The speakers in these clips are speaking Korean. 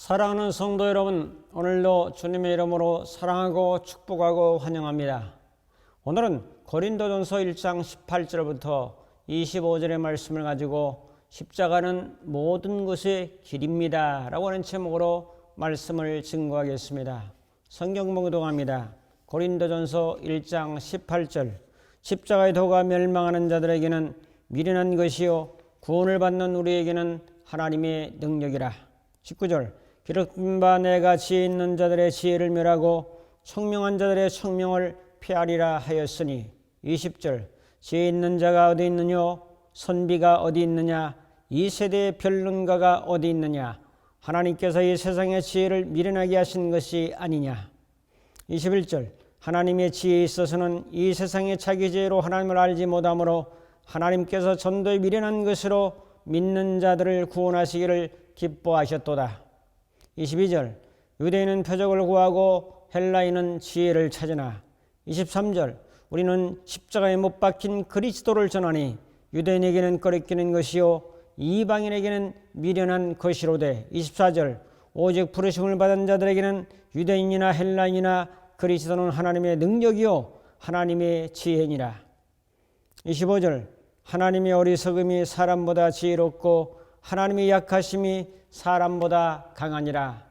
사랑하는 성도 여러분, 오늘도 주님의 이름으로 사랑하고 축복하고 환영합니다. 오늘은 고린도전서 1장 18절부터 25절의 말씀을 가지고 십자가는 모든 것의 길입니다 라고 하는 제목으로 말씀을 증거하겠습니다. 성경 봉독합니다. 고린도전서 1장 18절 십자가의 도가 멸망하는 자들에게는 미련한 것이요 구원을 받는 우리에게는 하나님의 능력이라. 19절 기록된 바 내가 지혜 있는 자들의 지혜를 멸하고 총명한 자들의 총명을 폐하리라 하였으니. 20절 지혜 있는 자가 어디 있느냐, 선비가 어디 있느냐, 이 세대의 변론가가 어디 있느냐, 하나님께서 이 세상의 지혜를 미련하게 하신 것이 아니냐. 21절 하나님의 지혜에 있어서는 이 세상의 자기 지혜로 하나님을 알지 못하므로 하나님께서 전도에 미련한 것으로 믿는 자들을 구원하시기를 기뻐하셨도다. 22절 유대인은 표적을 구하고 헬라인은 지혜를 찾으나. 23절 우리는 십자가에 못 박힌 그리스도를 전하니 유대인에게는 거리끼는 것이요 이방인에게는 미련한 것이로되. 24절 오직 부르심을 받은 자들에게는 유대인이나 헬라인이나 그리스도는 하나님의 능력이요 하나님의 지혜니라. 25절 하나님의 어리석음이 사람보다 지혜롭고 하나님의 약하심이 사람보다 강하니라.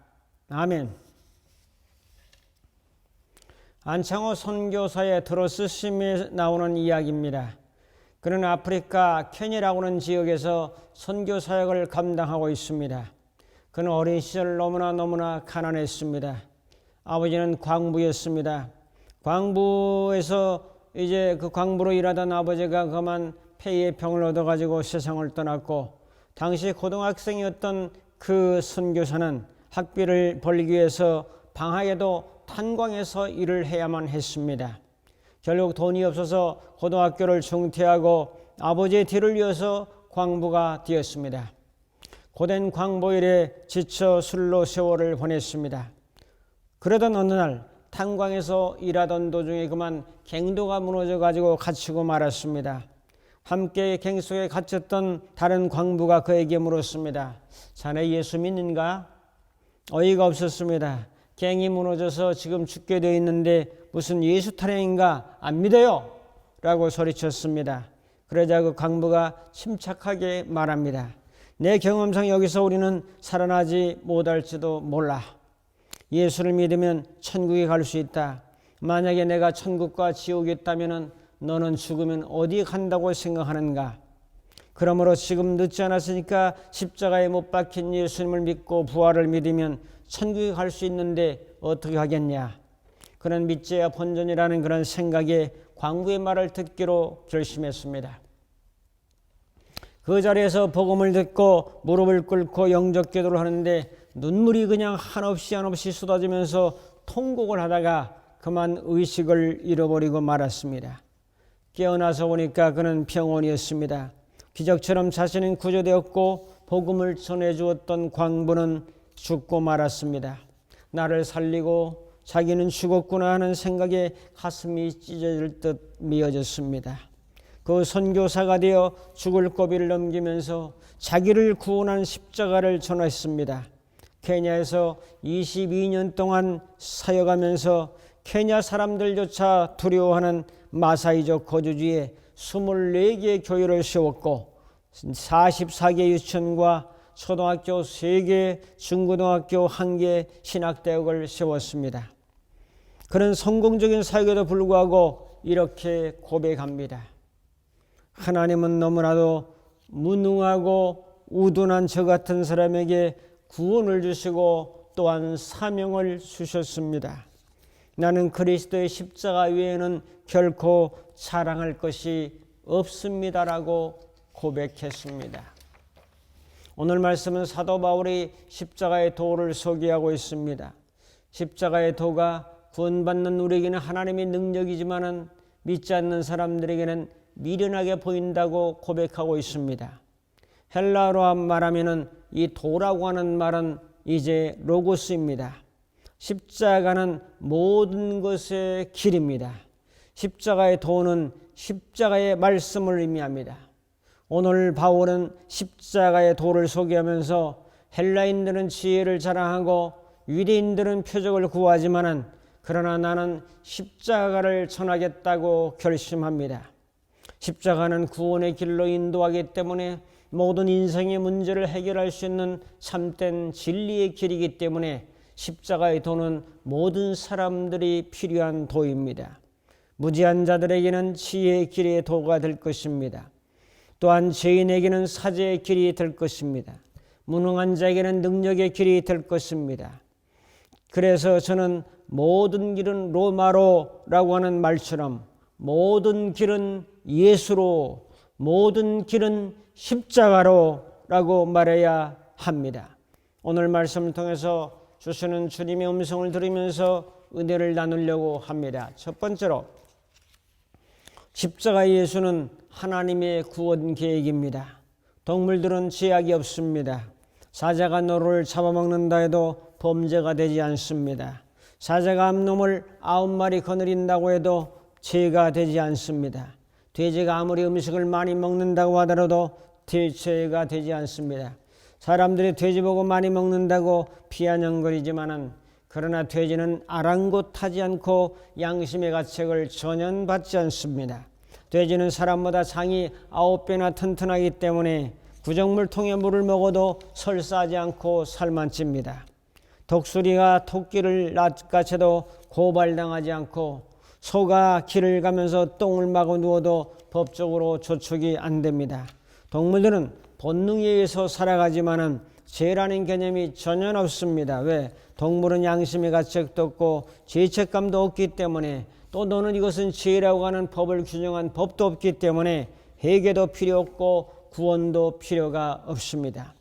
아멘. 안창호 선교사의 드로스심에 나오는 이야기입니다. 그는 아프리카 케냐라고 하는 지역에서 선교 사역을 감당하고 있습니다. 그는 어린 시절 너무나 가난했습니다. 아버지는 광부였습니다. 광부에서 이제 그 광부로 일하던 아버지가 그만 폐의 병을 얻어가지고 세상을 떠났고, 당시 고등학생이었던 그 선교사는 학비를 벌기 위해서 방학에도 탄광에서 일을 해야만 했습니다. 결국 돈이 없어서 고등학교를 중퇴하고 아버지의 뒤를 이어서 광부가 되었습니다. 고된 광부 일에 지쳐 술로 세월을 보냈습니다. 그러던 어느 날 탄광에서 일하던 도중에 그만 갱도가 무너져 가지고 갇히고 말았습니다. 함께 갱 속에 갇혔던 다른 광부가 그에게 물었습니다. 자네 예수 믿는가? 어이가 없었습니다. 갱이 무너져서 지금 죽게 되어 있는데 무슨 예수 타령인가? 안 믿어요! 라고 소리쳤습니다. 그러자 그 광부가 침착하게 말합니다. 내 경험상 여기서 우리는 살아나지 못할지도 몰라. 예수를 믿으면 천국에 갈 수 있다. 만약에 내가 천국과 지옥이 있다면 너는 죽으면 어디 간다고 생각하는가? 그러므로 지금 늦지 않았으니까 십자가에 못 박힌 예수님을 믿고 부활을 믿으면 천국에 갈 수 있는데 어떻게 하겠냐? 그는 믿져야 본전이라는 그런 생각에 광부의 말을 듣기로 결심했습니다. 그 자리에서 복음을 듣고 무릎을 꿇고 영적 기도를 하는데 눈물이 그냥 한없이 쏟아지면서 통곡을 하다가 그만 의식을 잃어버리고 말았습니다. 깨어나서 보니까 그는 병원이었습니다. 기적처럼 자신은 구조되었고 복음을 전해주었던 광부는 죽고 말았습니다. 나를 살리고 자기는 죽었구나 하는 생각에 가슴이 찢어질 듯 미어졌습니다. 그 선교사가 되어 죽을 고비를 넘기면서 자기를 구원한 십자가를 전했습니다. 케냐에서 22년 동안 사역하면서 케냐 사람들조차 두려워하는 마사이족 거주지에 24개의 교회를 세웠고 44개 유치원과 초등학교 3개, 중고등학교 1개, 신학대학을 세웠습니다. 그런 성공적인 사역에도 불구하고 이렇게 고백합니다. 하나님은 너무나도 무능하고 우둔한 저 같은 사람에게 구원을 주시고 또한 사명을 주셨습니다. 나는 그리스도의 십자가 외에는 결코 자랑할 것이 없습니다라고 고백했습니다. 오늘 말씀은 사도 바울이 십자가의 도를 소개하고 있습니다. 십자가의 도가 구원받는 우리에게는 하나님의 능력이지만은 믿지 않는 사람들에게는 미련하게 보인다고 고백하고 있습니다. 헬라어로 말하면은 이 도라고 하는 말은 이제 로고스입니다. 십자가는 모든 것의 길입니다. 십자가의 도는 십자가의 말씀을 의미합니다. 오늘 바울은 십자가의 도를 소개하면서 헬라인들은 지혜를 자랑하고 유대인들은 표적을 구하지만은 그러나 나는 십자가를 전하겠다고 결심합니다. 십자가는 구원의 길로 인도하기 때문에 모든 인생의 문제를 해결할 수 있는 참된 진리의 길이기 때문에 십자가의 도는 모든 사람들이 필요한 도입니다. 무지한 자들에게는 지혜의 길의 도가 될 것입니다. 또한 죄인에게는 사죄의 길이 될 것입니다. 무능한 자에게는 능력의 길이 될 것입니다. 그래서 저는 모든 길은 로마로라고 하는 말처럼 모든 길은 예수로, 모든 길은 십자가로라고 말해야 합니다. 오늘 말씀을 통해서 주시는 주님의 음성을 들으면서 은혜를 나누려고 합니다. 첫 번째로 십자가 예수는 하나님의 구원 계획입니다. 동물들은 죄악이 없습니다. 사자가 노루를 잡아먹는다 해도 범죄가 되지 않습니다. 사자가 암놈을 9마리 거느린다고 해도 죄가 되지 않습니다. 돼지가 아무리 음식을 많이 먹는다고 하더라도 죄가 되지 않습니다. 사람들이 돼지 보고 많이 먹는다고 비아냥거리지만은 그러나 돼지는 아랑곳하지 않고 양심의 가책을 전혀 받지 않습니다. 돼지는 사람보다 장이 9배나 튼튼하기 때문에 구정물 통에 물을 먹어도 설사하지 않고 살만 찝니다. 독수리가 토끼를 낚아채도 고발당하지 않고 소가 길을 가면서 똥을 마고 누워도 법적으로 조축이 안 됩니다. 동물들은 본능에 의해서 살아가지만은 죄라는 개념이 전혀 없습니다. 왜? 동물은 양심의 가책도 없고 죄책감도 없기 때문에 또 너는 이것은 죄라고 하는 법을 규정한 법도 없기 때문에 회개도 필요 없고 구원도 필요가 없습니다.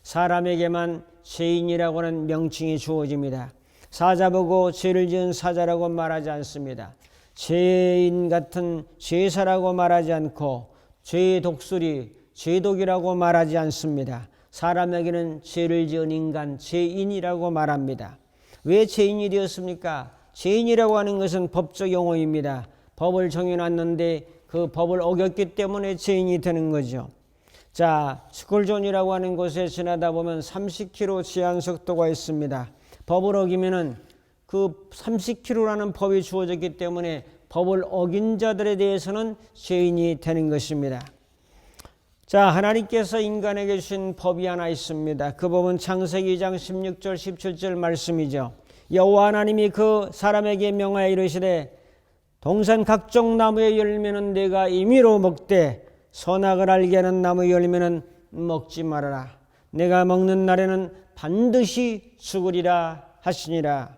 사람에게만 죄인이라고 하는 명칭이 주어집니다. 사자 보고 죄를 지은 사자라고 말하지 않습니다. 죄인 같은 죄사라고 말하지 않고 죄의 독수리, 죄독이라고 말하지 않습니다. 사람에게는 죄를 지은 인간, 죄인이라고 말합니다. 왜 죄인이 되었습니까? 죄인이라고 하는 것은 법적 용어입니다. 법을 정해놨는데 그 법을 어겼기 때문에 죄인이 되는 거죠. 자, 스쿨존이라고 하는 곳에 지나다 보면 30km 제한 속도가 있습니다. 법을 어기면은 그 30km라는 법이 주어졌기 때문에 법을 어긴 자들에 대해서는 죄인이 되는 것입니다. 자, 하나님께서 인간에게 주신 법이 하나 있습니다. 그 법은 창세기 2장 16절 17절 말씀이죠. 여호와 하나님이 그 사람에게 명하여 이르시되 동산 각종 나무의 열매는 내가 임의로 먹되 선악을 알게 하는 나무의 열매는 먹지 말아라. 내가 먹는 날에는 반드시 죽으리라 하시니라.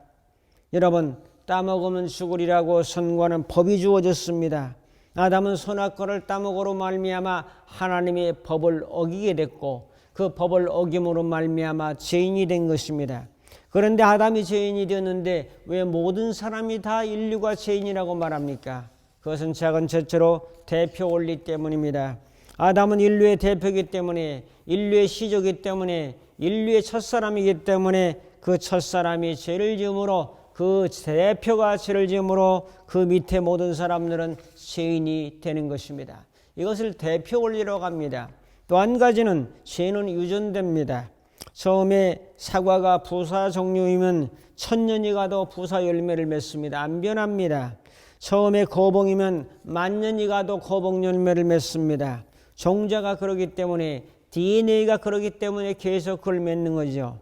여러분, 따먹으면 죽으리라고 선고하는 법이 주어졌습니다. 아담은 선악과를 따먹으로 말미암아 하나님의 법을 어기게 됐고 그 법을 어김으로 말미암아 죄인이 된 것입니다. 그런데 아담이 죄인이 되었는데 왜 모든 사람이 다 인류가 죄인이라고 말합니까? 그것은 작은 첫째로 대표 원리 때문입니다. 아담은 인류의 대표이기 때문에 인류의 시조이기 때문에 인류의 첫사람이기 때문에 그 첫사람이 죄를 지음으로 그 대표가 죄를 지음으로 그 밑에 모든 사람들은 죄인이 되는 것입니다. 이것을 대표 원리라고 합니다. 또 한 가지는 죄는 유전됩니다. 처음에 사과가 부사 종류이면 1000년이 가도 부사 열매를 맺습니다. 안 변합니다. 처음에 거봉이면 10,000년이 가도 거봉 열매를 맺습니다. 종자가 그러기 때문에 DNA가 그러기 때문에 계속 그걸 맺는 거죠.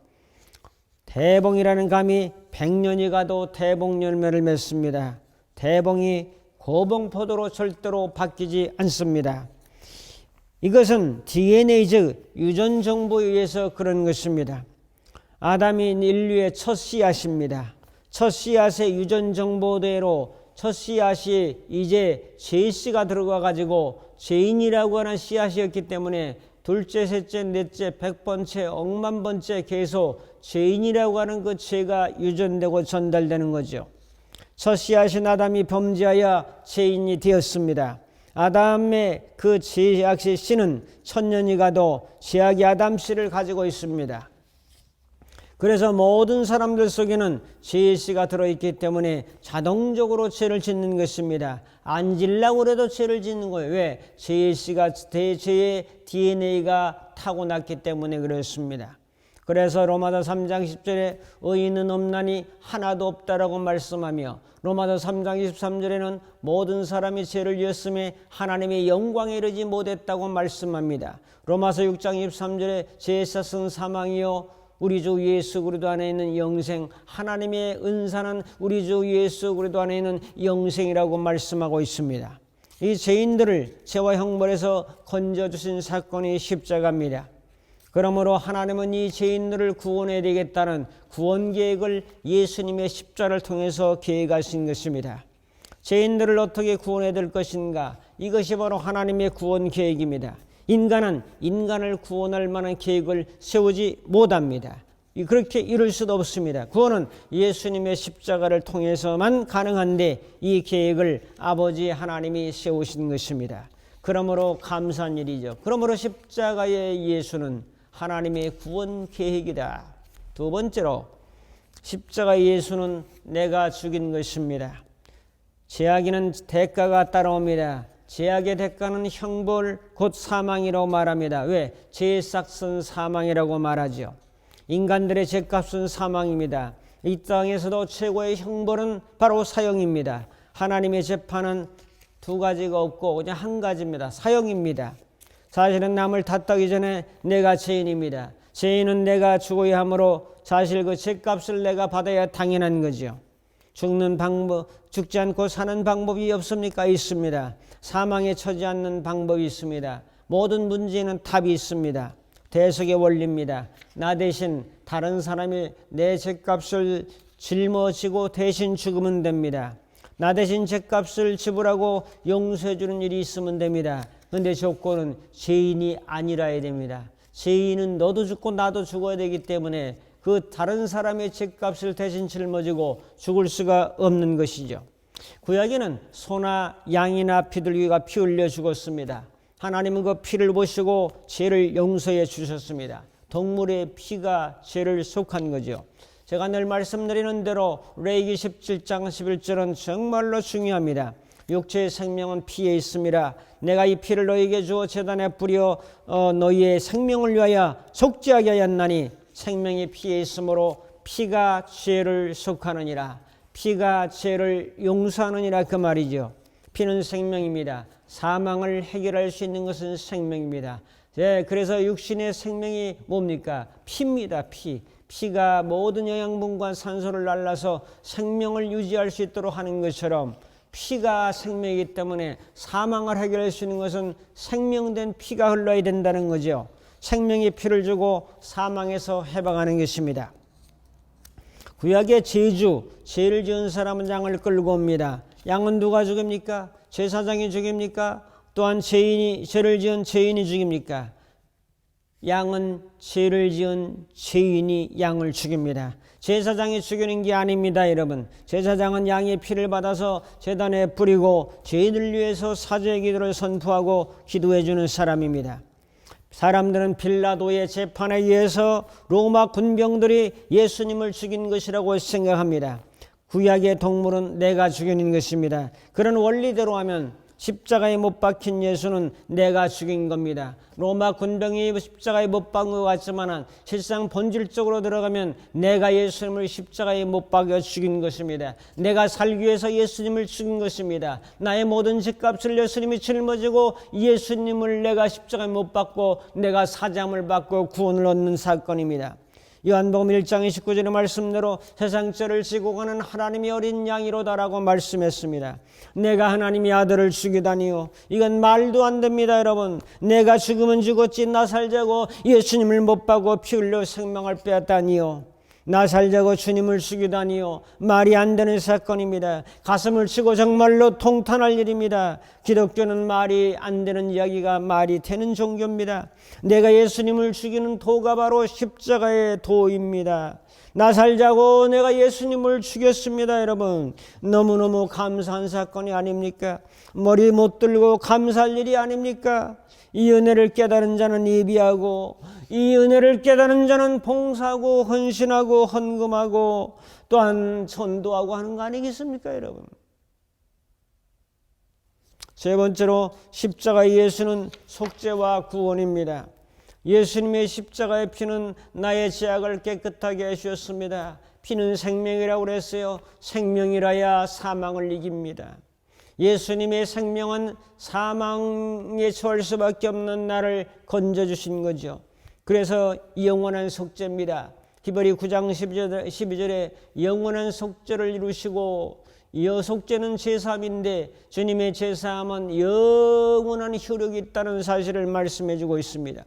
대봉이라는 감이 100년이 가도 대봉 열매를 맺습니다. 대봉이 거봉포도로 절대로 바뀌지 않습니다. 이것은 DNA 즉 유전 정보에 의해서 그런 것입니다. 아담이 인류의 첫 씨앗입니다. 첫 씨앗의 유전 정보대로 첫 씨앗이 이제 죄씨가 들어가 가지고 죄인이라고 하는 씨앗이었기 때문에 둘째, 셋째, 넷째, 100번째, 억만 번째 계속 죄인이라고 하는 그 죄가 유전되고 전달되는 거죠. 첫 씨앗인 아담이 범죄하여 죄인이 되었습니다. 아담의 그 죄악의 씨는 1000년이 가도 죄악이 아담 씨를 가지고 있습니다. 그래서 모든 사람들 속에는 죄의 씨가 들어있기 때문에 자동적으로 죄를 짓는 것입니다. 안 지려고 해도 죄를 짓는 거예요. 왜? 죄의 씨가 대죄의 DNA가 타고났기 때문에 그렇습니다. 그래서 로마서 3장 10절에 의인은 없나니 하나도 없다라고 말씀하며 로마서 3장 23절에는 모든 사람이 죄를 지었음에 하나님의 영광에 이르지 못했다고 말씀합니다. 로마서 6장 23절에 죄의 삭은 사망이요 우리 주 예수 그리스도 안에 있는 영생, 하나님의 은사는 우리 주 예수 그리스도 안에 있는 영생이라고 말씀하고 있습니다. 이 죄인들을 죄와 형벌에서 건져주신 사건이 십자가입니다. 그러므로 하나님은 이 죄인들을 구원해야 되겠다는 구원 계획을 예수님의 십자가를 통해서 계획하신 것입니다. 죄인들을 어떻게 구원해야 될 것인가? 이것이 바로 하나님의 구원 계획입니다. 인간은 인간을 구원할 만한 계획을 세우지 못합니다. 그렇게 이룰 수도 없습니다. 구원은 예수님의 십자가를 통해서만 가능한데 이 계획을 아버지 하나님이 세우신 것입니다. 그러므로 감사한 일이죠. 그러므로 십자가의 예수는 하나님의 구원 계획이다. 두 번째로 십자가의 예수는 내가 죽인 것입니다. 죄악에는 대가가 따라옵니다. 죄악의 대가는 형벌 곧 사망이라고 말합니다. 왜? 죄의 삭은 사망이라고 말하죠. 인간들의 죄값은 사망입니다. 이 땅에서도 최고의 형벌은 바로 사형입니다. 하나님의 재판은 두 가지가 없고 그냥 한 가지입니다. 사형입니다. 사실은 남을 탓하기 전에 내가 죄인입니다. 죄인은 내가 죽어야 하므로 사실 그 죄값을 내가 받아야 당연한 거죠. 죽는 방법, 죽지 않고 사는 방법이 없습니까? 있습니다. 사망에 처지 않는 방법이 있습니다. 모든 문제에는 답이 있습니다. 대속의 원리입니다. 나 대신 다른 사람이 내 죄값을 짊어지고 대신 죽으면 됩니다. 나 대신 죄값을 지불하고 용서해 주는 일이 있으면 됩니다. 그런데 조건은 죄인이 아니라야 됩니다. 죄인은 너도 죽고 나도 죽어야 되기 때문에 그 다른 사람의 죄값을 대신 짊어지고 죽을 수가 없는 것이죠. 구약에는 소나 양이나 비둘기가 피 흘려 죽었습니다. 하나님은 그 피를 보시고 죄를 용서해 주셨습니다. 동물의 피가 죄를 속한 거죠. 제가 늘 말씀드리는 대로 레위기 17장 11절은 정말로 중요합니다. 육체의 생명은 피에 있습니다. 내가 이 피를 너희에게 주어 제단에 뿌려 너희의 생명을 위하여 속죄하게 하였나니 생명이 피에 있으므로 피가 죄를 속하느니라. 피가 죄를 용서하느니라 그 말이죠. 피는 생명입니다. 사망을 해결할 수 있는 것은 생명입니다. 그래서 육신의 생명이 뭡니까? 피입니다. 피가 모든 영양분과 산소를 날라서 생명을 유지할 수 있도록 하는 것처럼 피가 생명이기 때문에 사망을 해결할 수 있는 것은 생명된 피가 흘러야 된다는 거죠. 생명의 피를 주고 사망에서 해방하는 것입니다. 구약의 제주, 죄를 지은 사람은 양을 끌고 옵니다. 양은 누가 죽입니까? 제사장이 죽입니까? 또한 죄를 지은 죄인이 죽입니까? 양은 죄를 지은 죄인이 양을 죽입니다. 제사장이 죽이는 게 아닙니다, 여러분. 제사장은 양의 피를 받아서 제단에 뿌리고 죄인을 위해서 사죄의 기도를 선포하고 기도해 주는 사람입니다. 사람들은 빌라도의 재판에 의해서 로마 군병들이 예수님을 죽인 것이라고 생각합니다. 구약의 동물은 내가 죽인 것입니다. 그런 원리대로 하면 십자가에 못 박힌 예수는 내가 죽인 겁니다. 로마 군병이 십자가에 못 박은 것 같지만 실상 본질적으로 들어가면 내가 예수님을 십자가에 못 박여 죽인 것입니다. 내가 살기 위해서 예수님을 죽인 것입니다. 나의 모든 죄값을 예수님이 짊어지고 예수님을 내가 십자가에 못 박고 내가 사잠을 받고 구원을 얻는 사건입니다. 요한복음 1장 29절의 말씀대로 세상 죄를 지고 가는 하나님의 어린 양이로다라고 말씀했습니다. 내가 하나님의 아들을 죽이다니요. 이건 말도 안 됩니다, 여러분. 내가 죽으면 죽었지 나 살자고 예수님을 못 박고 피 흘려 생명을 빼앗다니요. 나 살자고 주님을 죽이다니요. 말이 안 되는 사건입니다. 가슴을 치고 정말로 통탄할 일입니다. 기독교는 말이 안 되는 이야기가 말이 되는 종교입니다. 내가 예수님을 죽이는 도가 바로 십자가의 도입니다. 나 살자고 내가 예수님을 죽였습니다, 여러분. 너무너무 감사한 사건이 아닙니까? 머리 못 들고 감사할 일이 아닙니까? 이 은혜를 깨달은 자는 예비하고 이 은혜를 깨달은 자는 봉사하고 헌신하고 헌금하고 또한 전도하고 하는 거 아니겠습니까, 여러분? 세 번째로 십자가 예수는 속죄와 구원입니다. 예수님의 십자가의 피는 나의 죄악을 깨끗하게 해주셨습니다. 피는 생명이라고 그랬어요. 생명이라야 사망을 이깁니다. 예수님의 생명은 사망에 처할 수밖에 없는 나를 건져주신 거죠. 그래서 영원한 속죄입니다. 히브리 9장 12절에 영원한 속죄를 이루시고, 이 속죄는 제사함인데 주님의 제사함은 영원한 효력이 있다는 사실을 말씀해 주고 있습니다.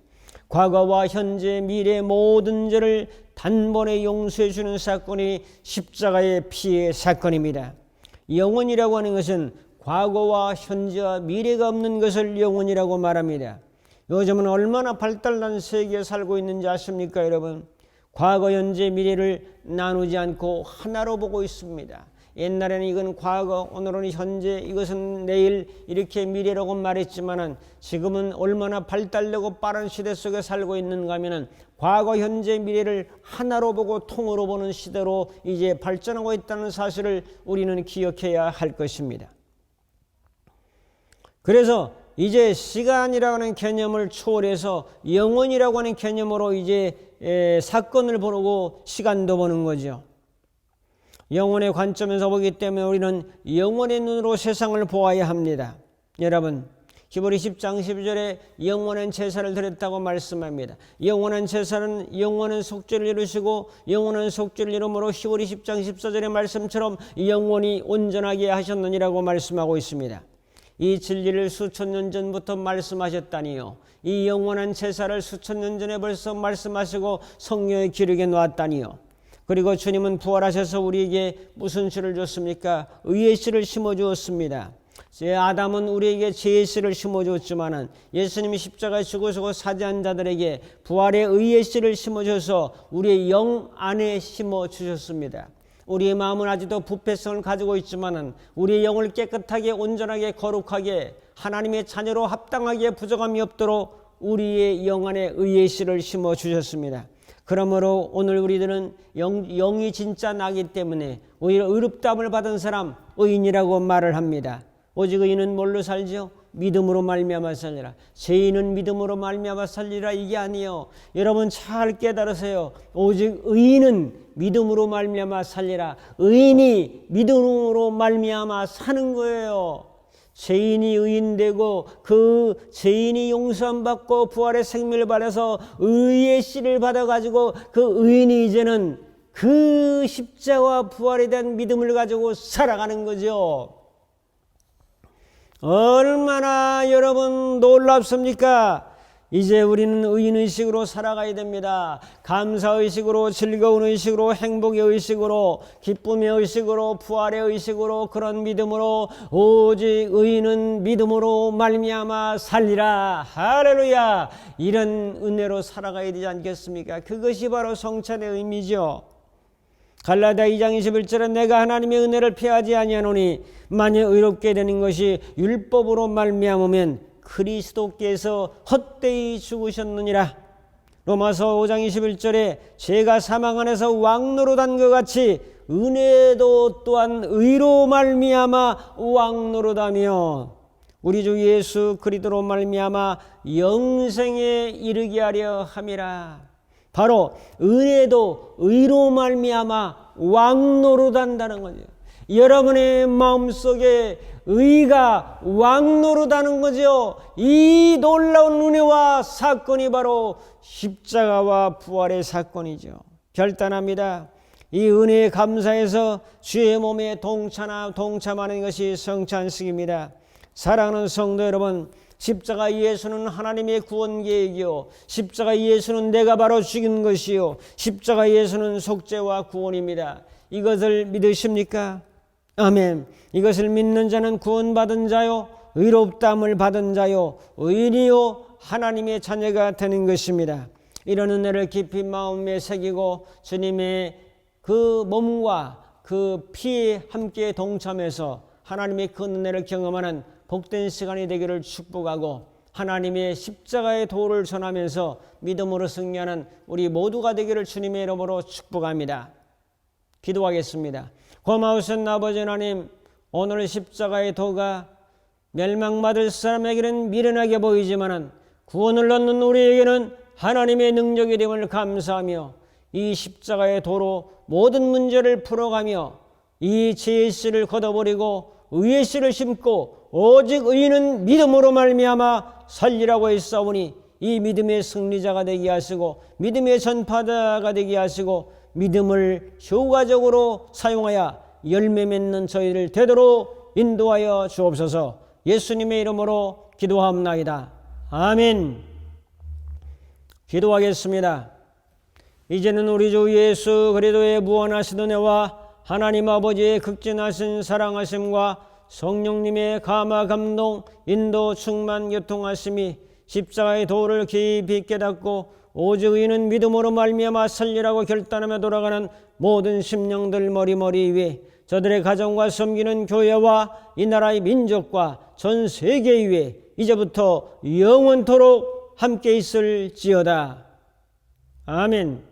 과거와 현재, 미래 모든 죄를 단번에 용서해 주는 사건이 십자가의 피의 사건입니다. 영원이라고 하는 것은 과거와 현재와 미래가 없는 것을 영원이라고 말합니다. 요즘은 얼마나 발달한 세계에 살고 있는지 아십니까, 여러분? 과거, 현재, 미래를 나누지 않고 하나로 보고 있습니다. 옛날에는 이건 과거, 오늘은 현재, 이것은 내일, 이렇게 미래라고 말했지만은 지금은 얼마나 발달되고 빠른 시대 속에 살고 있는가 하면은 과거, 현재, 미래를 하나로 보고 통으로 보는 시대로 이제 발전하고 있다는 사실을 우리는 기억해야 할 것입니다. 그래서 이제 시간이라고 하는 개념을 초월해서 영원이라고 하는 개념으로 이제 사건을 보고 시간도 보는 거죠. 영혼의 관점에서 보기 때문에 우리는 영혼의 눈으로 세상을 보아야 합니다. 여러분, 히브리 10장 12절에 영원한 제사를 드렸다고 말씀합니다. 영원한 제사는 영원한 속죄를 이루시고, 영원한 속죄를 이루므로 히브리 10장 14절의 말씀처럼 영원히 온전하게 하셨느니라고 말씀하고 있습니다. 이 진리를 수천 년 전부터 말씀하셨다니요. 이 영원한 제사를 수천 년 전에 벌써 말씀하시고 성경에 기록해 놓았다니요. 그리고 주님은 부활하셔서 우리에게 무슨 씨를 줬습니까? 의의 씨를 심어주었습니다. 아담은 우리에게 죄의 씨를 심어주었지만은 예수님이 십자가에 죽으시고 사죄한 자들에게 부활의 의의 씨를 심어줘서 우리의 영 안에 심어주셨습니다. 우리의 마음은 아직도 부패성을 가지고 있지만은 우리의 영을 깨끗하게, 온전하게, 거룩하게, 하나님의 자녀로 합당하게 부족함이 없도록 우리의 영 안에 의의 씨를 심어주셨습니다. 그러므로 오늘 우리들은 영이 진짜 나기 때문에 오히려 의롭다함을 받은 사람, 의인이라고 말을 합니다. 오직 의인은 뭘로 살죠? 믿음으로 말미암아 살리라. 죄인은 믿음으로 말미암아 살리라, 이게 아니에요. 여러분 잘 깨달으세요. 오직 의인은 믿음으로 말미암아 살리라. 의인이 믿음으로 말미암아 사는 거예요. 죄인이 의인되고 그 죄인이 용서함 받고 부활의 생명을 받아서 의의 씨를 받아가지고 그 의인이 이제는 그 십자가와 부활에 대한 믿음을 가지고 살아가는 거죠. 얼마나 여러분 놀랍습니까? 이제 우리는 의인의식으로 살아가야 됩니다. 감사의식으로, 즐거운 의식으로, 행복의 의식으로, 기쁨의 의식으로, 부활의 의식으로, 그런 믿음으로, 오직 의인은 믿음으로 말미암아 살리라. 할렐루야. 이런 은혜로 살아가야 되지 않겠습니까? 그것이 바로 성찬의 의미죠. 갈라디아 2장 21절에 내가 하나님의 은혜를 피하지 아니하노니 만일 의롭게 되는 것이 율법으로 말미암으면 그리스도께서 헛되이 죽으셨느니라. 로마서 5장 21절에 죄가 사망 안에서 왕노릇한 것 같이 은혜도 또한 의로 말미암아 왕노릇하며 우리 주 예수 그리스도로 말미암아 영생에 이르게 하려 함이라. 바로 은혜도 의로 말미암아 왕노릇한다는 거죠. 여러분의 마음속에 의가 왕노릇하는 거죠. 이 놀라운 은혜와 사건이 바로 십자가와 부활의 사건이죠. 결단합니다. 이 은혜에 감사해서 주의 몸에 동참하는 것이 성찬식입니다. 사랑하는 성도 여러분, 십자가 예수는 하나님의 구원 계획이요, 십자가 예수는 내가 바로 죽인 것이요, 십자가 예수는 속죄와 구원입니다. 이것을 믿으십니까? 아멘. 이것을 믿는 자는 구원받은 자요, 의롭다함을 받은 자요, 의인이요, 하나님의 자녀가 되는 것입니다. 이런 은혜를 깊이 마음에 새기고 주님의 그 몸과 그 피에 함께 동참해서 하나님의 그 은혜를 경험하는 복된 시간이 되기를 축복하고, 하나님의 십자가의 도를 전하면서 믿음으로 승리하는 우리 모두가 되기를 주님의 이름으로 축복합니다. 기도하겠습니다. 고마우신 아버지 하나님, 오늘 십자가의 도가 멸망받을 사람에게는 미련하게 보이지만 구원을 얻는 우리에게는 하나님의 능력이 됨을 감사하며 이 십자가의 도로 모든 문제를 풀어가며 이 죄의 씨를 걷어버리고 의의 씨를 심고 오직 의인은 믿음으로 말미암아 살리라고 했사오니 이 믿음의 승리자가 되게 하시고 믿음의 전파자가 되게 하시고 믿음을 효과적으로 사용하여 열매 맺는 저희를 되도록 인도하여 주옵소서. 예수님의 이름으로 기도하옵나이다. 아멘. 기도하겠습니다. 이제는 우리 주 예수 그리스도의 무한하신 은혜와 하나님 아버지의 극진하신 사랑하심과 성령님의 감화 감동 인도 충만 교통하심이 십자가의 도를 깊이 깨닫고 오직 의인은 믿음으로 말미암아 살리라고 결단하며 돌아가는 모든 심령들 머리머리 위에 저들의 가정과 섬기는 교회와 이 나라의 민족과 전 세계 위에 이제부터 영원토록 함께 있을지어다. 아멘.